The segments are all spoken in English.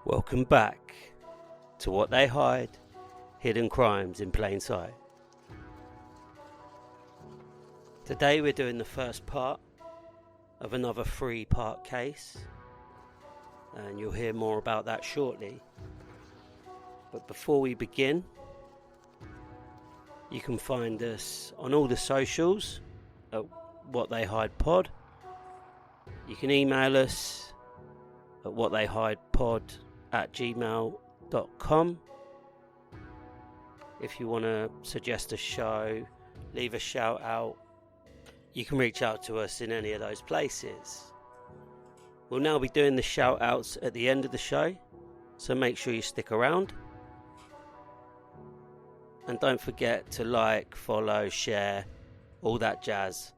Welcome back to What They Hide, Hidden Crimes in Plain Sight. Today we're doing the first part of another 3-part case, and you'll hear more about that shortly. But before we begin, you can find us on all the socials at What They Hide Pod. You can email us at whattheyhidepod@gmail.com. If you want to suggest a show, leave a shout out, you can reach out to us in any of those places. We'll now be doing the shout outs at the end of the show, so make sure you stick around. And don't forget to like, follow, share, all that jazz,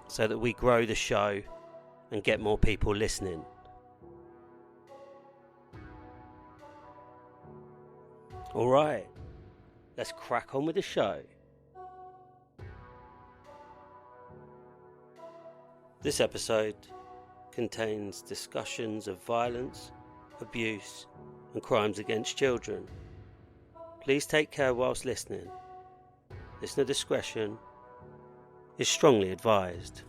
so that we grow the show and get more people listening. Alright, let's crack on with the show. This episode contains discussions of violence, abuse, and crimes against children. Please take care whilst listening. Listener discretion is strongly advised.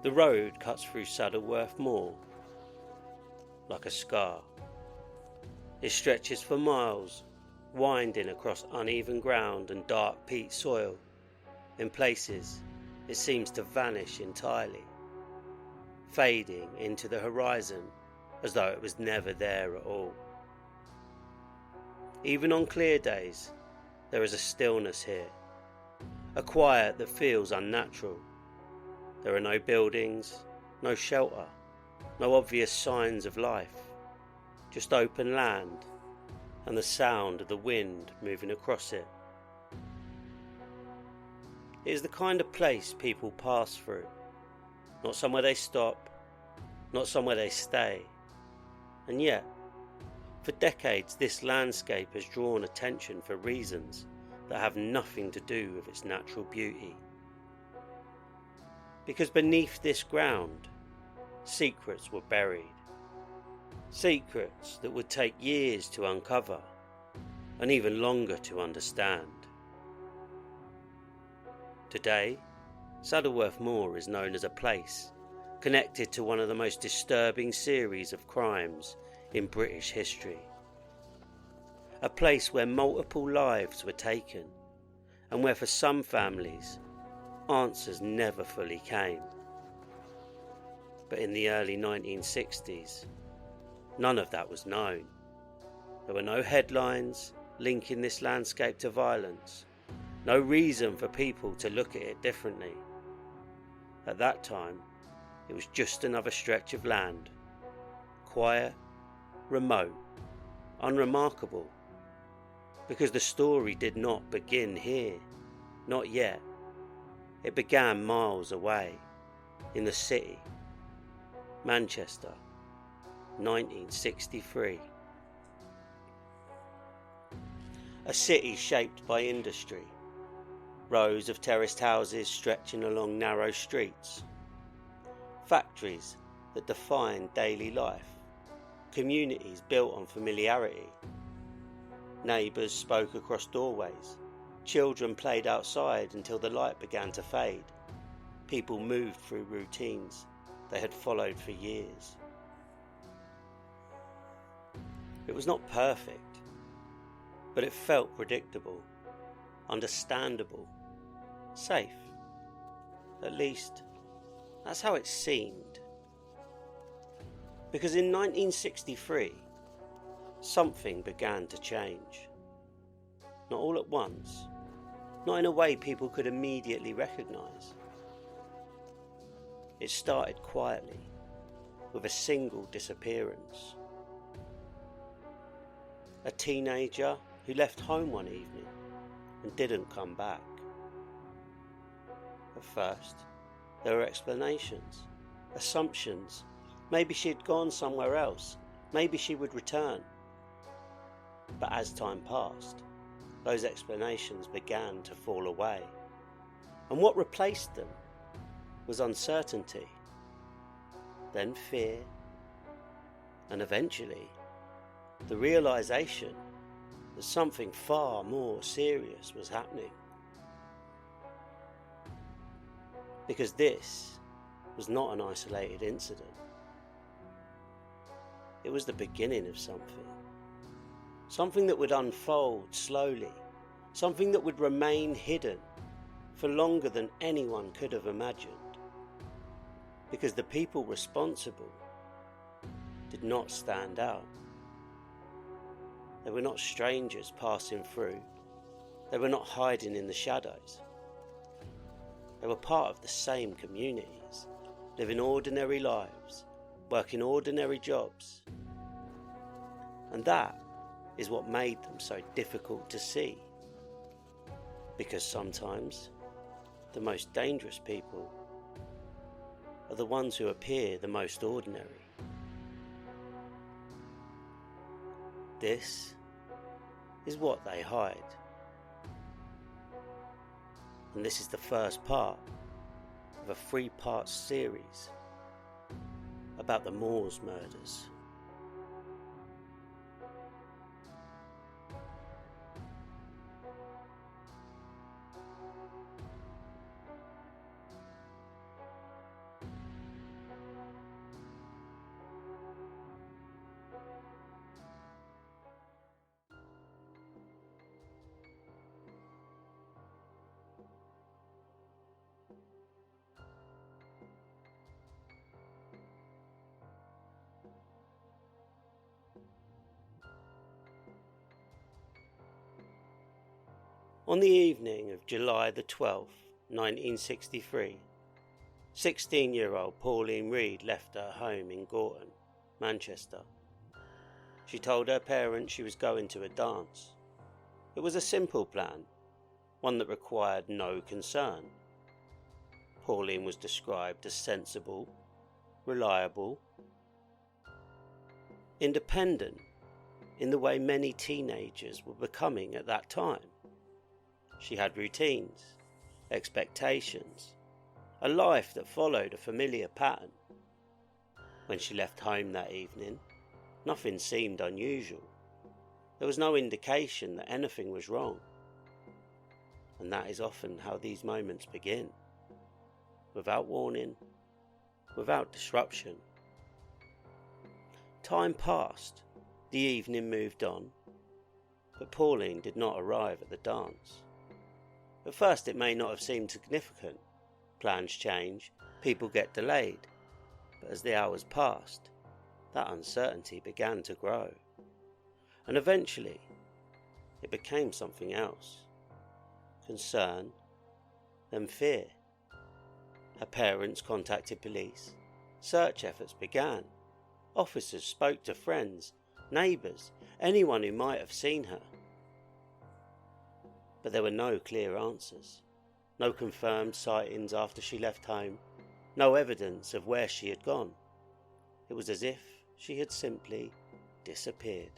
The road cuts through Saddleworth Moor like a scar. It stretches for miles, winding across uneven ground and dark peat soil. In places, it seems to vanish entirely, fading into the horizon as though it was never there at all. Even on clear days, there is a stillness here, a quiet that feels unnatural. There are no buildings, no shelter, no obvious signs of life, just open land and the sound of the wind moving across it. It is the kind of place people pass through, not somewhere they stop, not somewhere they stay. And yet, for decades this landscape has drawn attention for reasons that have nothing to do with its natural beauty. Because beneath this ground, secrets were buried. Secrets that would take years to uncover, and even longer to understand. Today, Saddleworth Moor is known as a place connected to one of the most disturbing series of crimes in British history. A place where multiple lives were taken, and where for some families, answers never fully came. But in the early 1960s, none of that was known. There were no headlines linking this landscape to violence, no reason for people to look at it differently. At that time, it was just another stretch of land, quiet, remote, unremarkable, because the story did not begin here, not yet. It began miles away, in the city, Manchester, 1963. A city shaped by industry, rows of terraced houses stretching along narrow streets, factories that defined daily life, communities built on familiarity. Neighbours spoke across doorways. Children played outside until the light began to fade. People moved through routines they had followed for years. It was not perfect, but it felt predictable, understandable, safe. At least, that's how it seemed. Because in 1963, something began to change. Not all at once, not in a way people could immediately recognise. It started quietly, with a single disappearance. A teenager who left home one evening and didn't come back. At first, there were explanations, assumptions. Maybe she'd gone somewhere else, maybe she would return. But as time passed, those explanations began to fall away, and what replaced them was uncertainty, then fear, and eventually the realization that something far more serious was happening. Because this was not an isolated incident. It was the beginning of something that would unfold slowly, something that would remain hidden for longer than anyone could have imagined. Because the people responsible did not stand out. They were not strangers passing through. They were not hiding in the shadows. They were part of the same communities, living ordinary lives, working ordinary jobs. And that is what made them so difficult to see. Because sometimes the most dangerous people are the ones who appear the most ordinary. This is what they hide. And this is the first part of a 3-part series about the Moors murders. On the evening of July the 12th, 1963, 16-year-old Pauline Reed left her home in Gorton, Manchester. She told her parents she was going to a dance. It was a simple plan, one that required no concern. Pauline was described as sensible, reliable, independent in the way many teenagers were becoming at that time. She had routines, expectations, a life that followed a familiar pattern. When she left home that evening, nothing seemed unusual. There was no indication that anything was wrong. And that is often how these moments begin. Without warning, without disruption. Time passed, the evening moved on, but Pauline did not arrive at the dance. At first it may not have seemed significant. Plans change, people get delayed, but as the hours passed, that uncertainty began to grow. And eventually, it became something else. Concern, then fear. Her parents contacted police. Search efforts began. Officers spoke to friends, neighbours, anyone who might have seen her. But there were no clear answers, no confirmed sightings after she left home, no evidence of where she had gone. It was as if she had simply disappeared.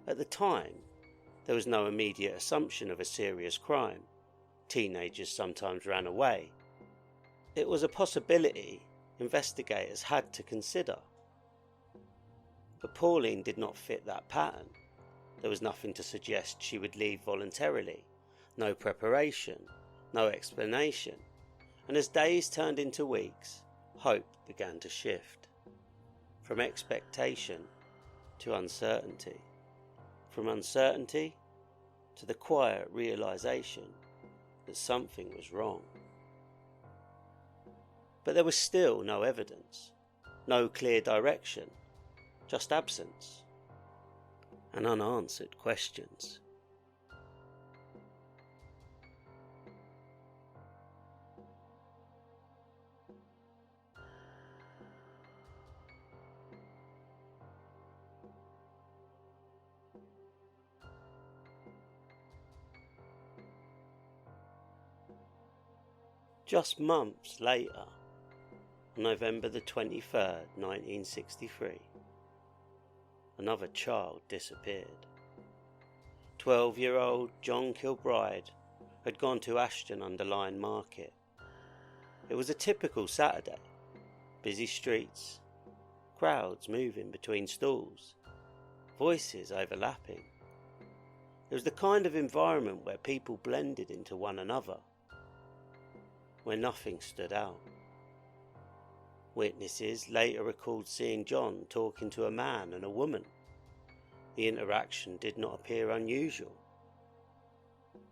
At the time, there was no immediate assumption of a serious crime. Teenagers sometimes ran away. It was a possibility investigators had to consider. But Pauline did not fit that pattern. There was nothing to suggest she would leave voluntarily, no preparation, no explanation, and as days turned into weeks, hope began to shift. From expectation to uncertainty, from uncertainty to the quiet realization that something was wrong. But there was still no evidence, no clear direction, just absence and unanswered questions. Just months later, on November the 23rd, 1963, another child disappeared. 12-year-old John Kilbride had gone to Ashton-under-Lyne Market. It was a typical Saturday. Busy streets, crowds moving between stalls, voices overlapping. It was the kind of environment where people blended into one another, where nothing stood out. Witnesses later recalled seeing John talking to a man and a woman. The interaction did not appear unusual.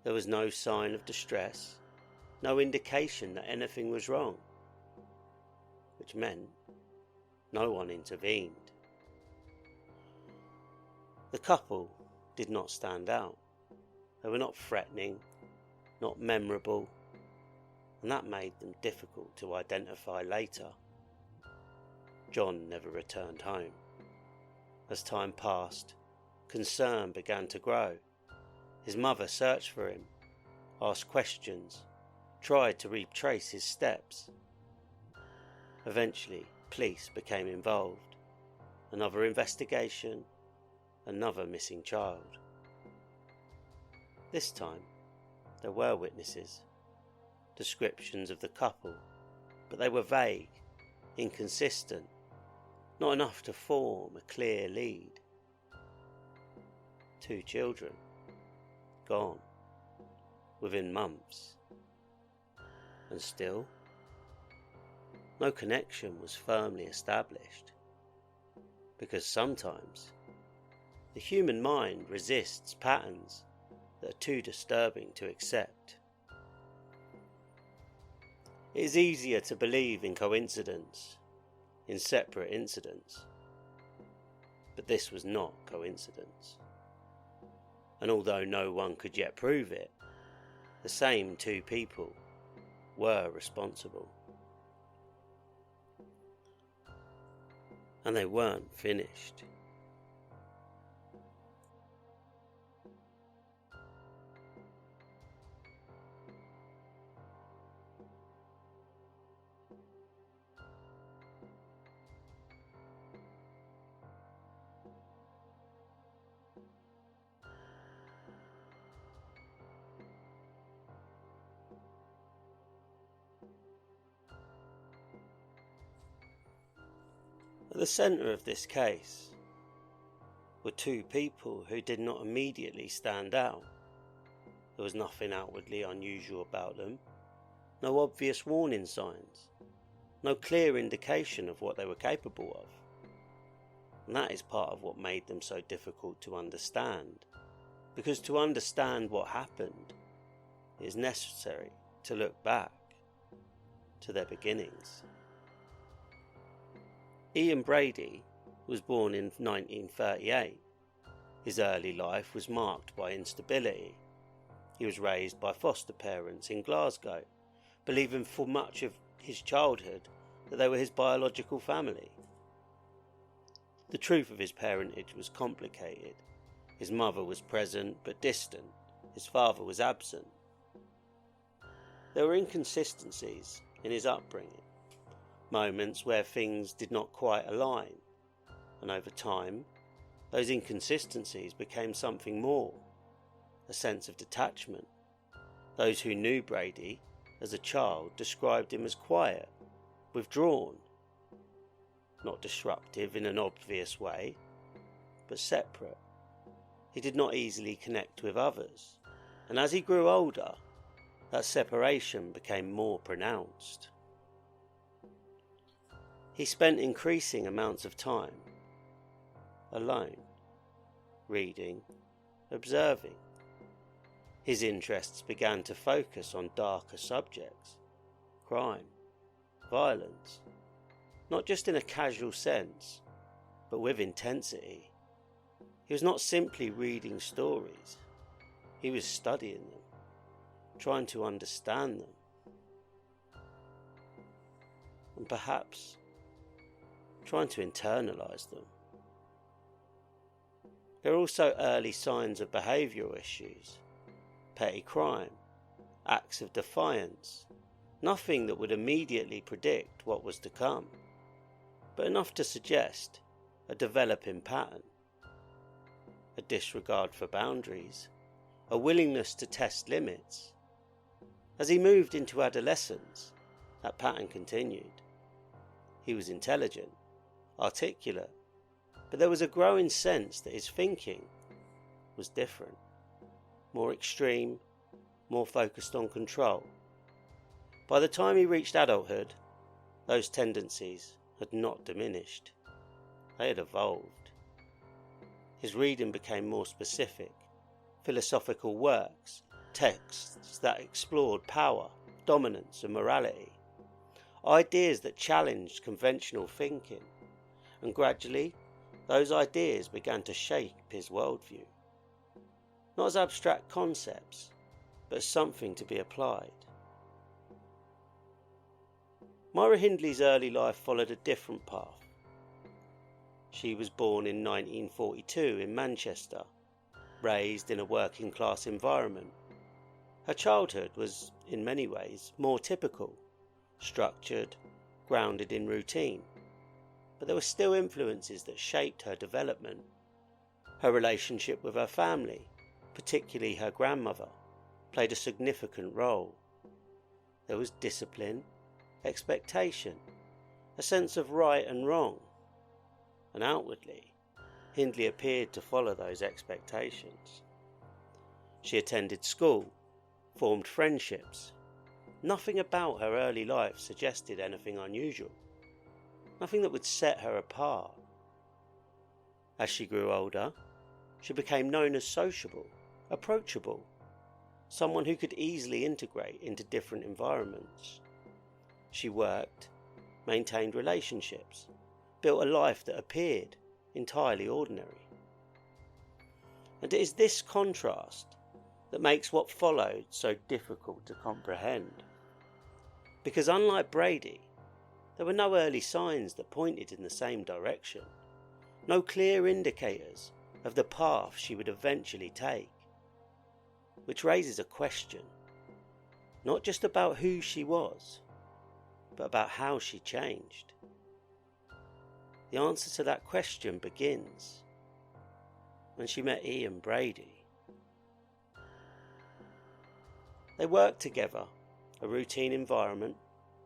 There was no sign of distress, no indication that anything was wrong, which meant no one intervened. The couple did not stand out. They were not threatening, not memorable, and that made them difficult to identify later. John never returned home. As time passed, concern began to grow. His mother searched for him, asked questions, tried to retrace his steps. Eventually, police became involved. Another investigation, another missing child. This time, there were witnesses, descriptions of the couple, but they were vague, inconsistent, not enough to form a clear lead. 2 children, gone, within months, and still, no connection was firmly established, because sometimes the human mind resists patterns that are too disturbing to accept. It is easier to believe in coincidence, in separate incidents, but this was not coincidence. And although no one could yet prove it, the same 2 people were responsible. And they weren't finished. At the centre of this case were 2 people who did not immediately stand out. There was nothing outwardly unusual about them, no obvious warning signs, no clear indication of what they were capable of. And that is part of what made them so difficult to understand, because to understand what happened, it is necessary to look back to their beginnings. Ian Brady was born in 1938. His early life was marked by instability. He was raised by foster parents in Glasgow, believing for much of his childhood that they were his biological family. The truth of his parentage was complicated. His mother was present but distant. His father was absent. There were inconsistencies in his upbringing, moments where things did not quite align, and over time, those inconsistencies became something more, a sense of detachment. Those who knew Brady as a child described him as quiet, withdrawn, not disruptive in an obvious way, but separate. He did not easily connect with others, and as he grew older, that separation became more pronounced. He spent increasing amounts of time alone, reading, observing. His interests began to focus on darker subjects, crime, violence, not just in a casual sense, but with intensity. He was not simply reading stories, he was studying them, trying to understand them, and perhaps trying to internalise them. There are also early signs of behavioural issues, petty crime, acts of defiance, Nothing that would immediately predict what was to come, but enough to suggest a developing pattern. A disregard for boundaries, a willingness to test limits. As he moved into adolescence, that pattern continued. He was intelligent, articulate, but there was a growing sense that his thinking was different, more extreme, more focused on control. By the time he reached adulthood, those tendencies had not diminished. They had evolved. His reading became more specific, philosophical works, texts that explored power, dominance and morality, ideas that challenged conventional thinking, and gradually those ideas began to shape his worldview. Not as abstract concepts, but as something to be applied. Myra Hindley's early life followed a different path. She was born in 1942 in Manchester, raised in a working class environment. Her childhood was, in many ways, more typical, structured, grounded in routine, but there were still influences that shaped her development. Her relationship with her family, particularly her grandmother, played a significant role. There was discipline, expectation, a sense of right and wrong, and outwardly, Hindley appeared to follow those expectations. She attended school, formed friendships. Nothing about her early life suggested anything unusual, nothing that would set her apart. As she grew older, she became known as sociable, approachable, someone who could easily integrate into different environments. She worked, maintained relationships, built a life that appeared entirely ordinary. And it is this contrast that makes what followed so difficult to comprehend. Because unlike Brady, there were no early signs that pointed in the same direction, no clear indicators of the path she would eventually take. Which raises a question, not just about who she was, but about how she changed. The answer to that question begins when she met Ian Brady. They worked together, a routine environment,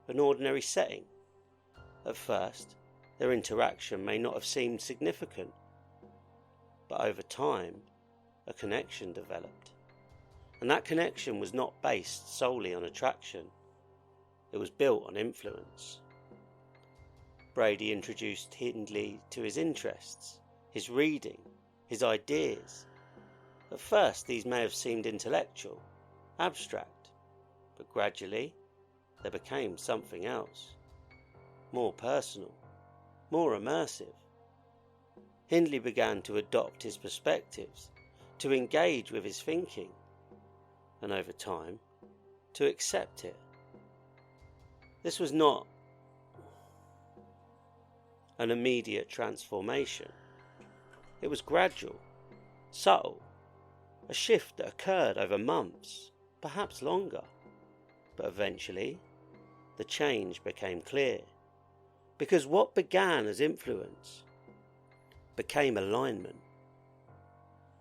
an ordinary setting. At first, their interaction may not have seemed significant, but over time, a connection developed. And that connection was not based solely on attraction. It was built on influence. Brady introduced Hindley to his interests, his reading, his ideas. At first these may have seemed intellectual, abstract, but gradually they became something else, more personal, more immersive. Hindley began to adopt his perspectives, to engage with his thinking, and over time, to accept it. This was not an immediate transformation. It was gradual, subtle, a shift that occurred over months, perhaps longer. But eventually, the change became clear, because what began as influence became alignment.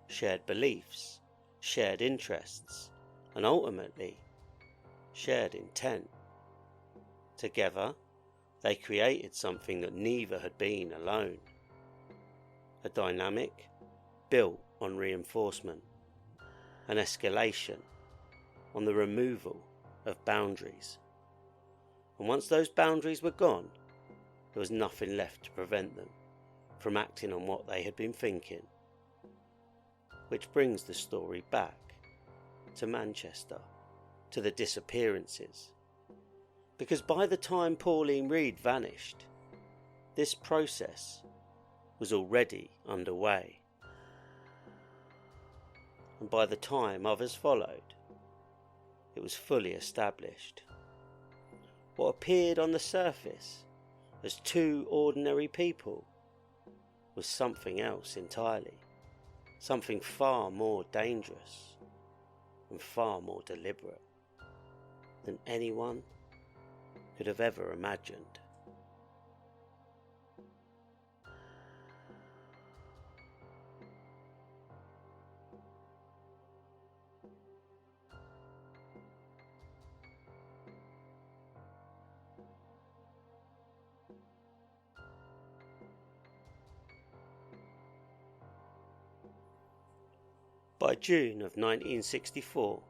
Shared beliefs, shared interests, and ultimately, shared intent. Together, they created something that neither had been alone. A dynamic built on reinforcement, an escalation on the removal of boundaries. And once those boundaries were gone, there was nothing left to prevent them from acting on what they had been thinking. Which brings the story back to Manchester, to the disappearances. Because by the time Pauline Reade vanished, this process was already underway. And by the time others followed, it was fully established. What appeared on the surface as two ordinary people was something else entirely, something far more dangerous and far more deliberate than anyone could have ever imagined. By June of 1964,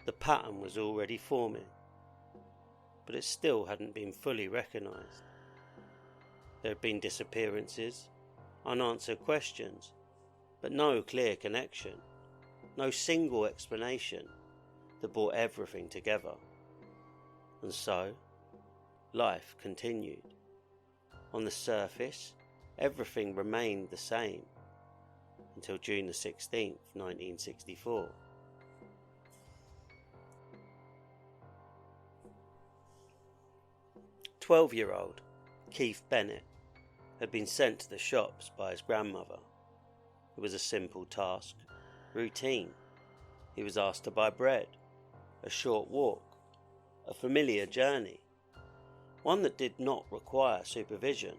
the pattern was already forming, but it still hadn't been fully recognised. There had been disappearances, unanswered questions, but no clear connection, no single explanation that brought everything together. And so, life continued. On the surface, everything remained the same, until June the 16th, 1964. "12-year-old Keith Bennett had been sent to the shops by his grandmother. It was a simple task, routine. He was asked to buy bread, a short walk, a familiar journey, one that did not require supervision,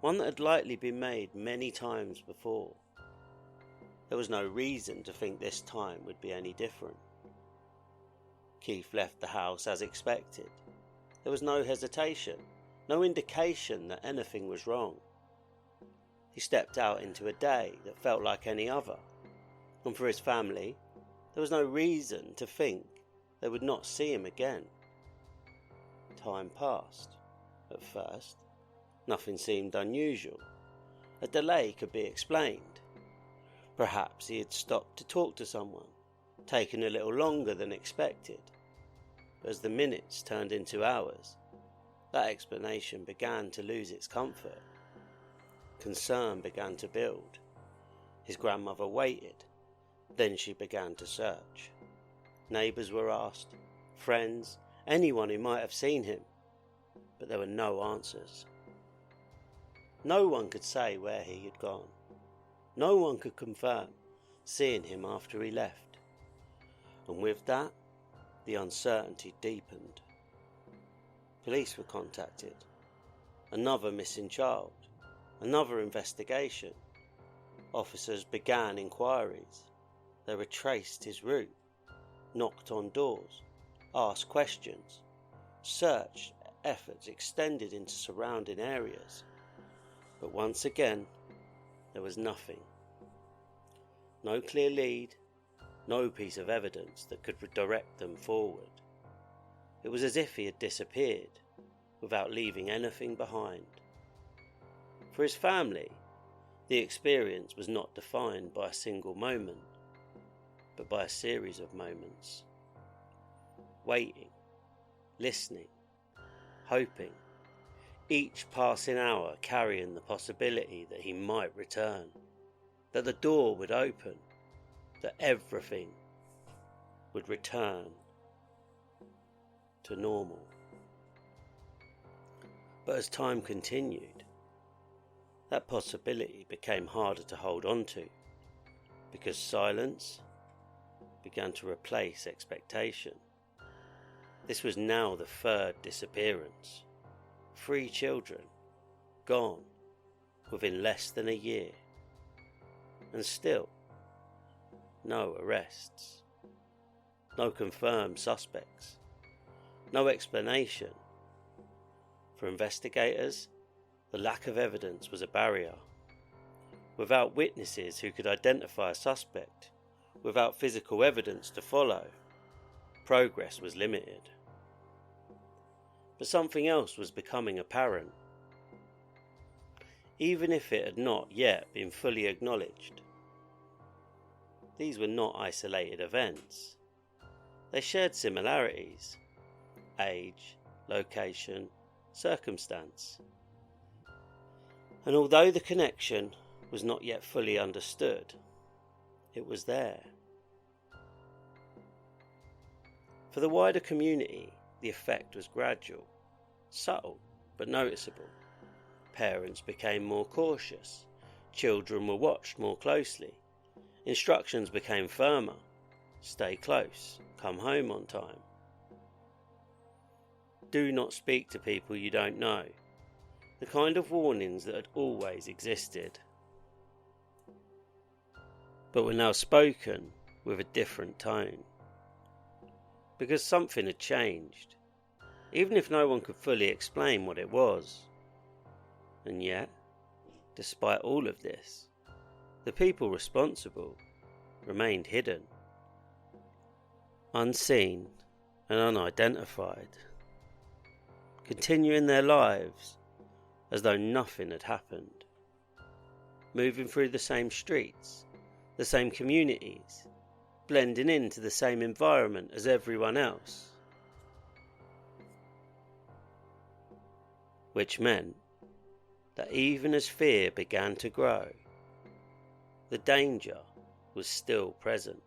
one that had likely been made many times before. There was no reason to think this time would be any different. Keith left the house as expected. There was no hesitation, no indication that anything was wrong. He stepped out into a day that felt like any other, and for his family, there was no reason to think they would not see him again. Time passed. At first, nothing seemed unusual. A delay could be explained. Perhaps he had stopped to talk to someone, taken a little longer than expected. But as the minutes turned into hours, that explanation began to lose its comfort. Concern began to build. His grandmother waited, then she began to search. Neighbours were asked, friends, anyone who might have seen him, but there were no answers. No one could say where he had gone. No one could confirm seeing him after he left. And with that, the uncertainty deepened. Police were contacted. Another missing child. Another investigation. Officers began inquiries. They retraced his route, knocked on doors, asked questions. Search efforts extended into surrounding areas. But once again, there was nothing. No clear lead, no piece of evidence that could direct them forward. It was as if he had disappeared, without leaving anything behind. For his family, the experience was not defined by a single moment, but by a series of moments. Waiting, listening, hoping, each passing hour carrying the possibility that he might return, that the door would open, that everything would return to normal. But as time continued, that possibility became harder to hold on to, because silence began to replace expectation. This was now the third disappearance. 3 children gone within less than a year, and still no arrests, no confirmed suspects, no explanation. For investigators, the lack of evidence was a barrier. Without witnesses who could identify a suspect, without physical evidence to follow, progress was limited. But something else was becoming apparent, even if it had not yet been fully acknowledged. These were not isolated events. They shared similarities: age, location, circumstance. And although the connection was not yet fully understood, it was there. For the wider community, the effect was gradual, subtle but noticeable. Parents became more cautious, children were watched more closely, instructions became firmer: stay close, come home on time. do not speak to people you don't know, the kind of warnings that had always existed, but were now spoken with a different tone, because something had changed, even if no one could fully explain what it was. And yet, despite all of this, the people responsible remained hidden, unseen and unidentified, continuing their lives as though nothing had happened, moving through the same streets, the same communities, blending into the same environment as everyone else. Which meant that even as fear began to grow, the danger was still present,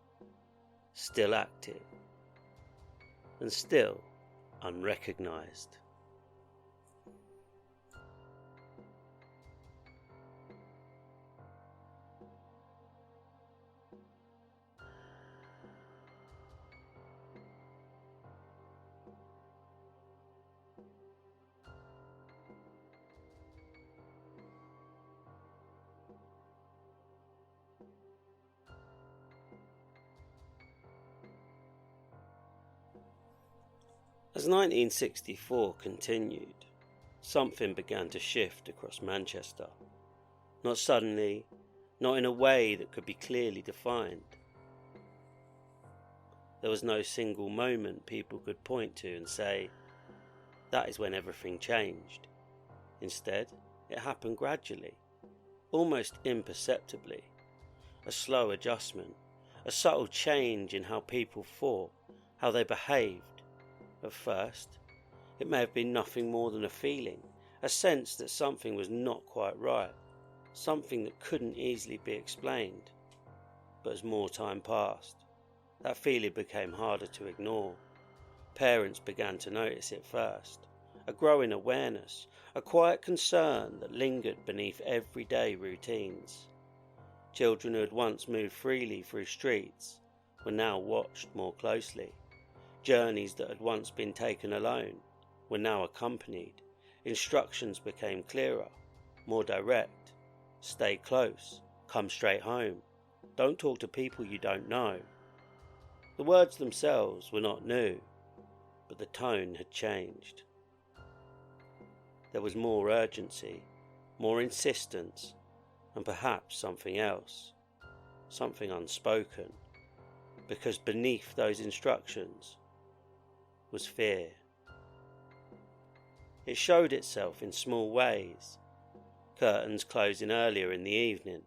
still active, and still unrecognised. As 1964 continued, something began to shift across Manchester. Not suddenly, not in a way that could be clearly defined. There was no single moment people could point to and say, that is when everything changed. Instead, it happened gradually, almost imperceptibly. A slow adjustment, a subtle change in how people thought, how they behaved. At first, it may have been nothing more than a feeling, a sense that something was not quite right, something that couldn't easily be explained. But as more time passed, that feeling became harder to ignore. Parents began to notice it first, a growing awareness, a quiet concern that lingered beneath everyday routines. Children who had once moved freely through streets were now watched more closely. Journeys that had once been taken alone were now accompanied. Instructions became clearer, more direct. Stay close, come straight home, don't talk to people you don't know. The words themselves were not new, but the tone had changed. There was more urgency, more insistence, and perhaps something else, something unspoken, because beneath those instructions was fear. It showed itself in small ways. Curtains closing earlier in the evening,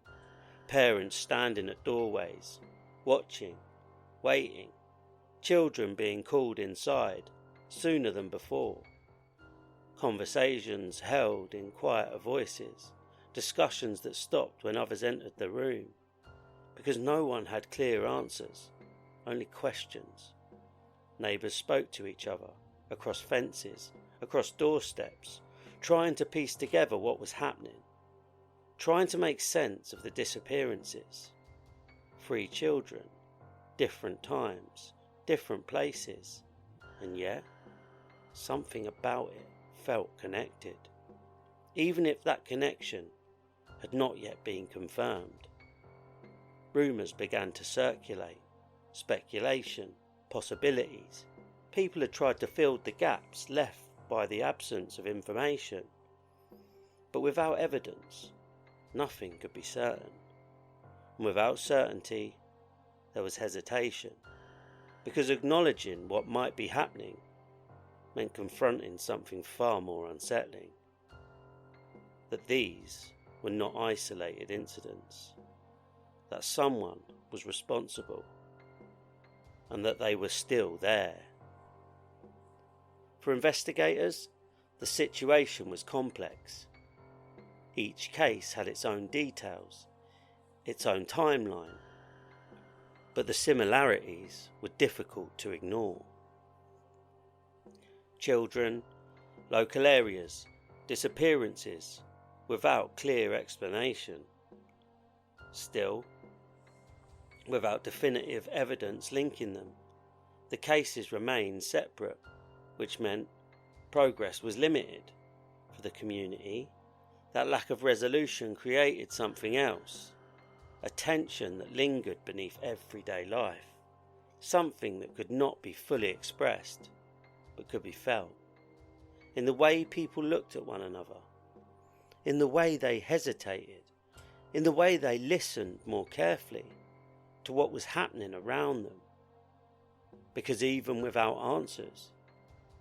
parents standing at doorways, watching, waiting, children being called inside sooner than before, conversations held in quieter voices, discussions that stopped when others entered the room, because no one had clear answers, only questions. Neighbours spoke to each other, across fences, across doorsteps, trying to piece together what was happening, trying to make sense of the disappearances. 3 children, different times, different places, and yet something about it felt connected, even if that connection had not yet been confirmed. Rumours began to circulate, speculation, possibilities. People had tried to fill the gaps left by the absence of information, but without evidence, nothing could be certain. And without certainty, there was hesitation, because acknowledging what might be happening meant confronting something far more unsettling. That these were not isolated incidents, that someone was responsible, and that they were still there. For investigators, the situation was complex. Each case had its own details, its own timeline, but the similarities were difficult to ignore. Children, local areas, disappearances, without clear explanation. Still, without definitive evidence linking them, the cases remained separate, which meant Progress was limited for the community. That lack of resolution created something else, a tension that lingered beneath everyday life, something that could not be fully expressed, but could be felt, in the way people looked at one another, in the way they hesitated, in the way they listened more carefully to what was happening around them. Because even without answers,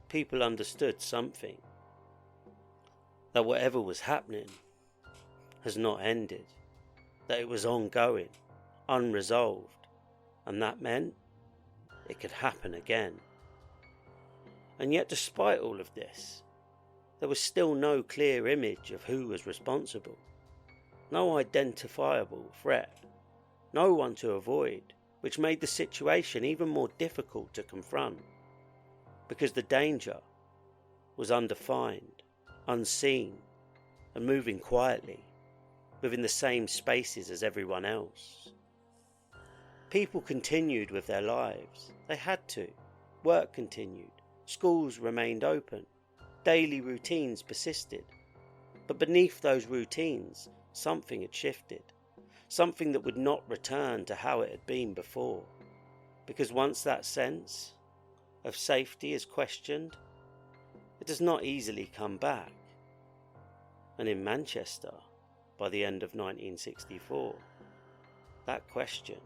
people understood something, that whatever was happening has not ended, that it was ongoing, unresolved, and that meant it could happen again. And yet, despite all of this, there was still no clear image of who was responsible, no identifiable threat, no one to avoid, which made the situation even more difficult to confront, because the danger was undefined, unseen, and moving quietly within the same spaces as everyone else. People continued with their lives. They had to. Work continued. Schools remained open. Daily routines persisted. But beneath those routines, something had shifted. Something that would not return to how it had been before. Because once that sense of safety is questioned, it does not easily come back. And in Manchester, by the end of 1964, that question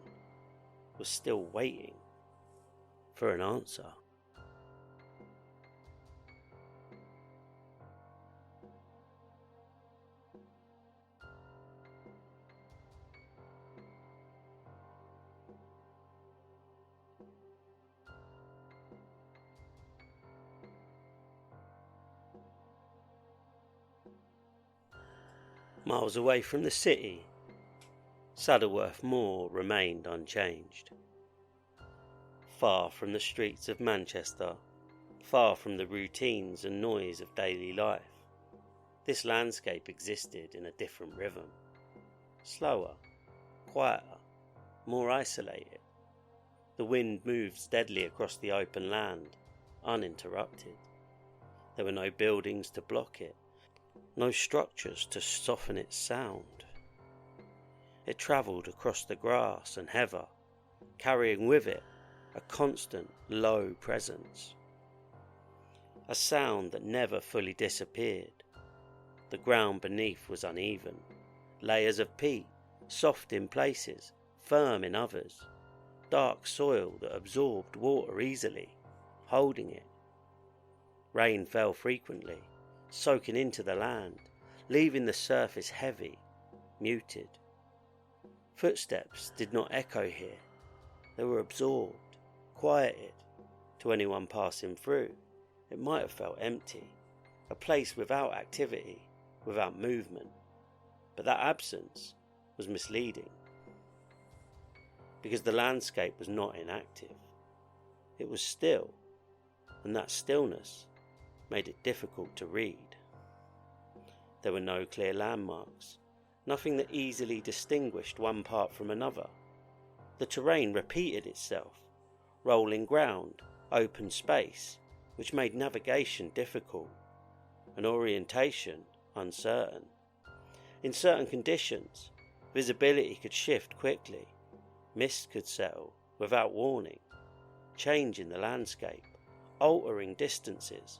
was still waiting for an answer. Miles away from the city, Saddleworth Moor remained unchanged. Far from the streets of Manchester, far from the routines and noise of daily life, this landscape existed in a different rhythm. Slower, quieter, more isolated. The wind moved steadily across the open land, uninterrupted. There were no buildings to block it, no structures to soften its sound. It travelled across the grass and heather, carrying with it a constant, low presence. A sound that never fully disappeared. The ground beneath was uneven, layers of peat, soft in places, firm in others, dark soil that absorbed water easily, holding it. Rain fell frequently, soaking into the land, leaving the surface heavy, muted. Footsteps did not echo here. They were absorbed, quieted. To anyone passing through, it might have felt empty, a place without activity, without movement. But that absence was misleading, because the landscape was not inactive. It was still, and that stillness made it difficult to read. There were no clear landmarks, nothing that easily distinguished one part from another. The terrain repeated itself, rolling ground, open space, which made navigation difficult, and orientation uncertain. In certain conditions, visibility could shift quickly, mist could settle without warning, changing the landscape, altering distances,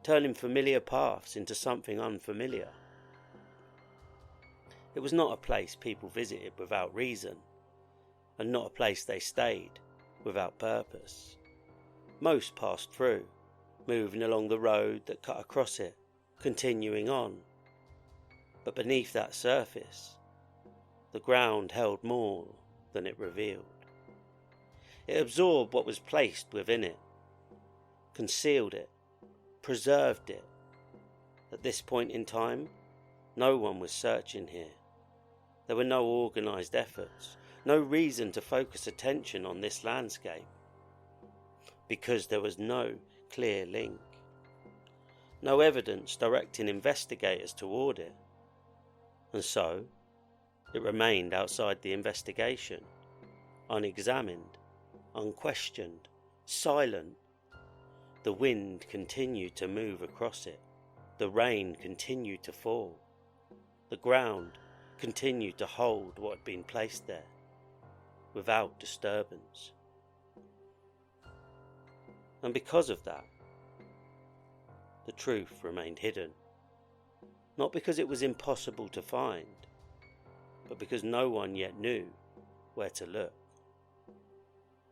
turning familiar paths into something unfamiliar. It was not a place people visited without reason, and not a place they stayed without purpose. Most passed through, moving along the road that cut across it, continuing on. But beneath that surface, the ground held more than it revealed. It absorbed what was placed within it, concealed it, preserved it. At this point in time, no one was searching here. There were no organised efforts, no reason to focus attention on this landscape, because there was no clear link, no evidence directing investigators toward it, and so it remained outside the investigation, unexamined, unquestioned, silent. The wind continued to move across it. The rain continued to fall. The ground continued to hold what had been placed there, without disturbance. And because of that, the truth remained hidden. Not because it was impossible to find, but because no one yet knew where to look.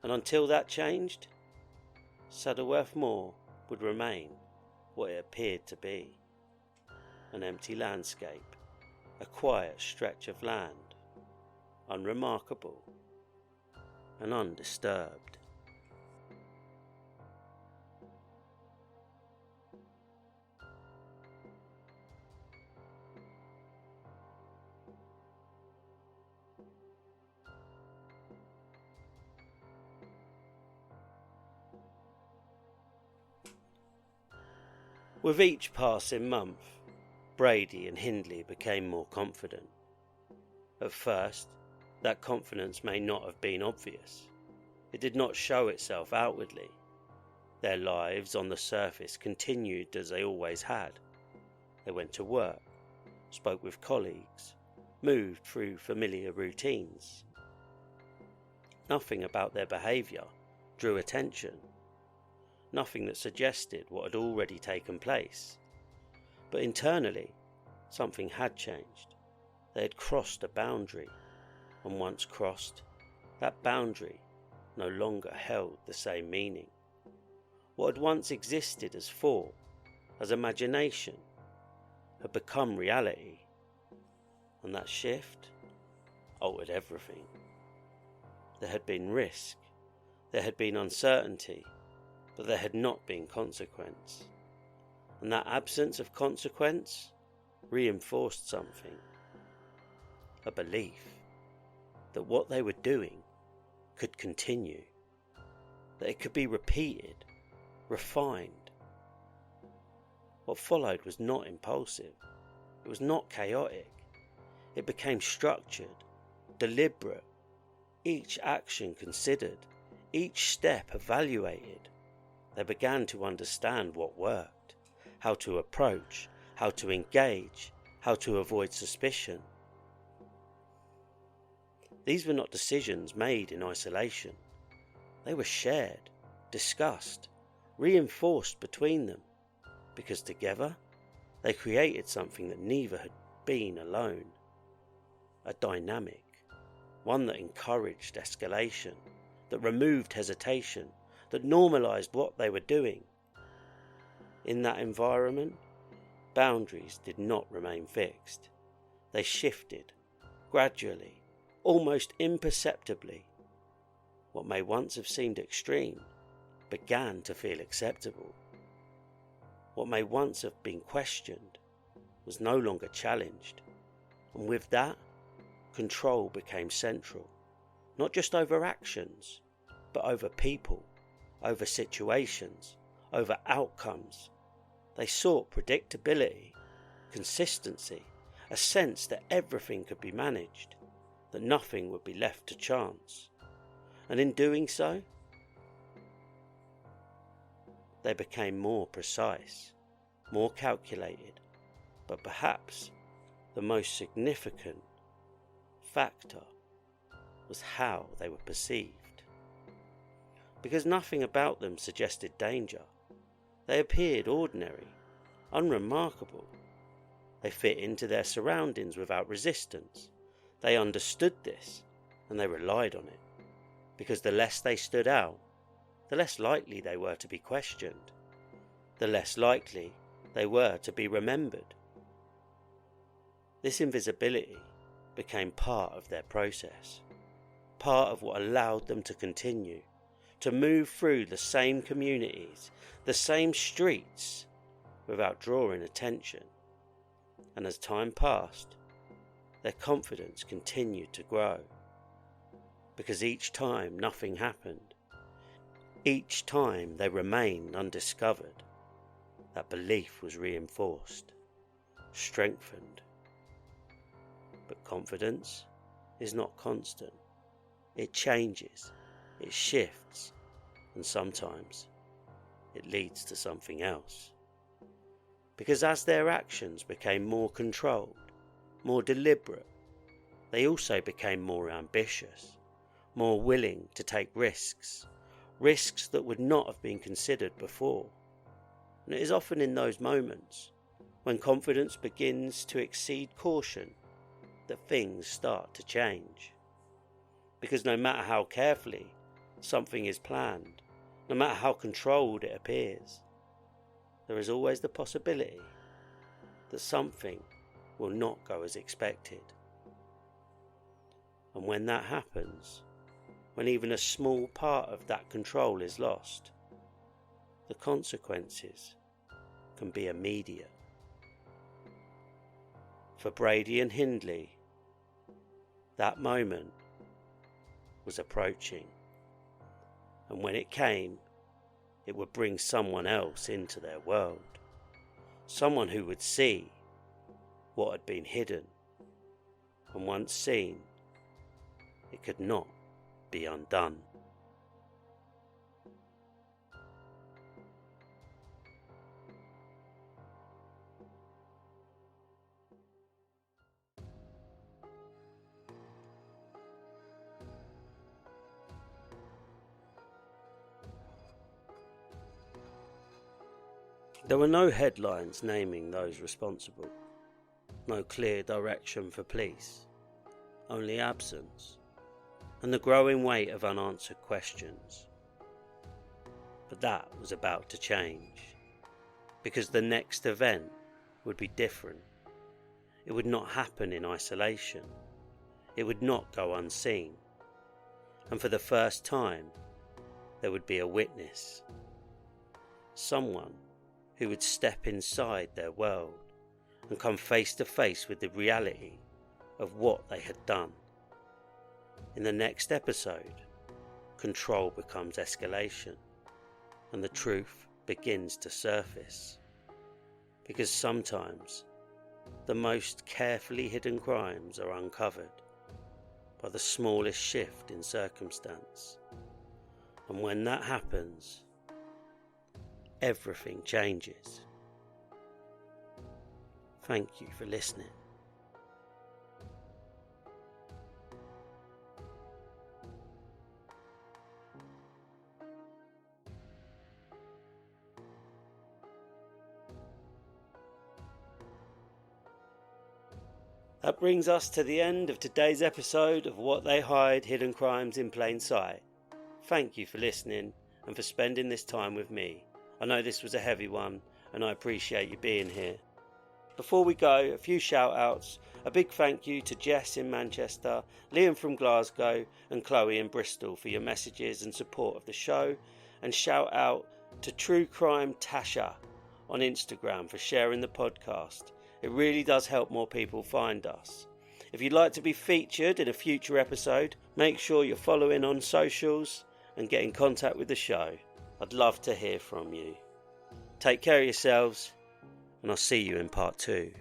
And until that changed, Saddleworth Moor would remain what it appeared to be: an empty landscape, a quiet stretch of land, unremarkable and undisturbed. With each passing month, Brady and Hindley became more confident. At first, that confidence may not have been obvious. It did not show itself outwardly. Their lives on the surface continued as they always had. They went to work, spoke with colleagues, moved through familiar routines. Nothing about their behaviour drew attention. Nothing that suggested what had already taken place. But internally, something had changed. They had crossed a boundary, and once crossed, that boundary no longer held the same meaning. What had once existed as thought, as imagination, had become reality, and that shift altered everything. There had been risk, there had been uncertainty, but there had not been consequence. And that absence of consequence reinforced something: a belief that what they were doing could continue, that it could be repeated, refined. What followed was not impulsive, it was not chaotic. It became structured, deliberate, each action considered, each step evaluated. They began to understand what worked, how to approach, how to engage, how to avoid suspicion. These were not decisions made in isolation. They were shared, discussed, reinforced between them, because together they created something that neither had been alone. A dynamic, one that encouraged escalation, that removed hesitation, that normalized what they were doing. In that environment, boundaries did not remain fixed. They shifted, gradually, almost imperceptibly. What may once have seemed extreme began to feel acceptable. What may once have been questioned was no longer challenged, and with that, control became central, not just over actions, but over people, over situations, over outcomes. They sought predictability, consistency, a sense that everything could be managed, that nothing would be left to chance. And in doing so, they became more precise, more calculated, but perhaps the most significant factor was how they were perceived. Because nothing about them suggested danger. They appeared ordinary, unremarkable. They fit into their surroundings without resistance. They understood this, and they relied on it. Because the less they stood out, the less likely they were to be questioned, the less likely they were to be remembered. This invisibility became part of their process, part of what allowed them to continue, to move through the same communities, the same streets, without drawing attention. And as time passed, their confidence continued to grow, because each time nothing happened, each time they remained undiscovered, that belief was reinforced, strengthened. But confidence is not constant. It changes, it shifts, and sometimes it leads to something else. Because as their actions became more controlled, more deliberate, they also became more ambitious, more willing to take risks that would not have been considered before. And it is often in those moments, when confidence begins to exceed caution, that things start to change. Because no matter how carefully something is planned, no matter how controlled it appears, there is always the possibility that something will not go as expected. And when that happens, when even a small part of that control is lost, the consequences can be immediate. For Brady and Hindley, that moment was approaching, and when it came, it would bring someone else into their world, someone who would see what had been hidden, and once seen, it could not be undone. There were no headlines naming those responsible, no clear direction for police, only absence and the growing weight of unanswered questions. But that was about to change, because the next event would be different. It would not happen in isolation. It would not go unseen. And for the first time, there would be a witness. Someone who would step inside their world and come face to face with the reality of what they had done. In the next episode, control becomes escalation and the truth begins to surface. Because sometimes the most carefully hidden crimes are uncovered by the smallest shift in circumstance. And when that happens, everything changes. Thank you for listening. That brings us to the end of today's episode of What They Hide: Hidden Crimes in Plain Sight. Thank you for listening and for spending this time with me. I know this was a heavy one and I appreciate you being here. Before we go, a few shout outs. A big thank you to Jess in Manchester, Liam from Glasgow and Chloe in Bristol for your messages and support of the show. And shout out to True Crime Tasha on Instagram for sharing the podcast. It really does help more people find us. If you'd like to be featured in a future episode, make sure you're following on socials and get in contact with the show. I'd love to hear from you. Take care of yourselves, and I'll see you in part 2.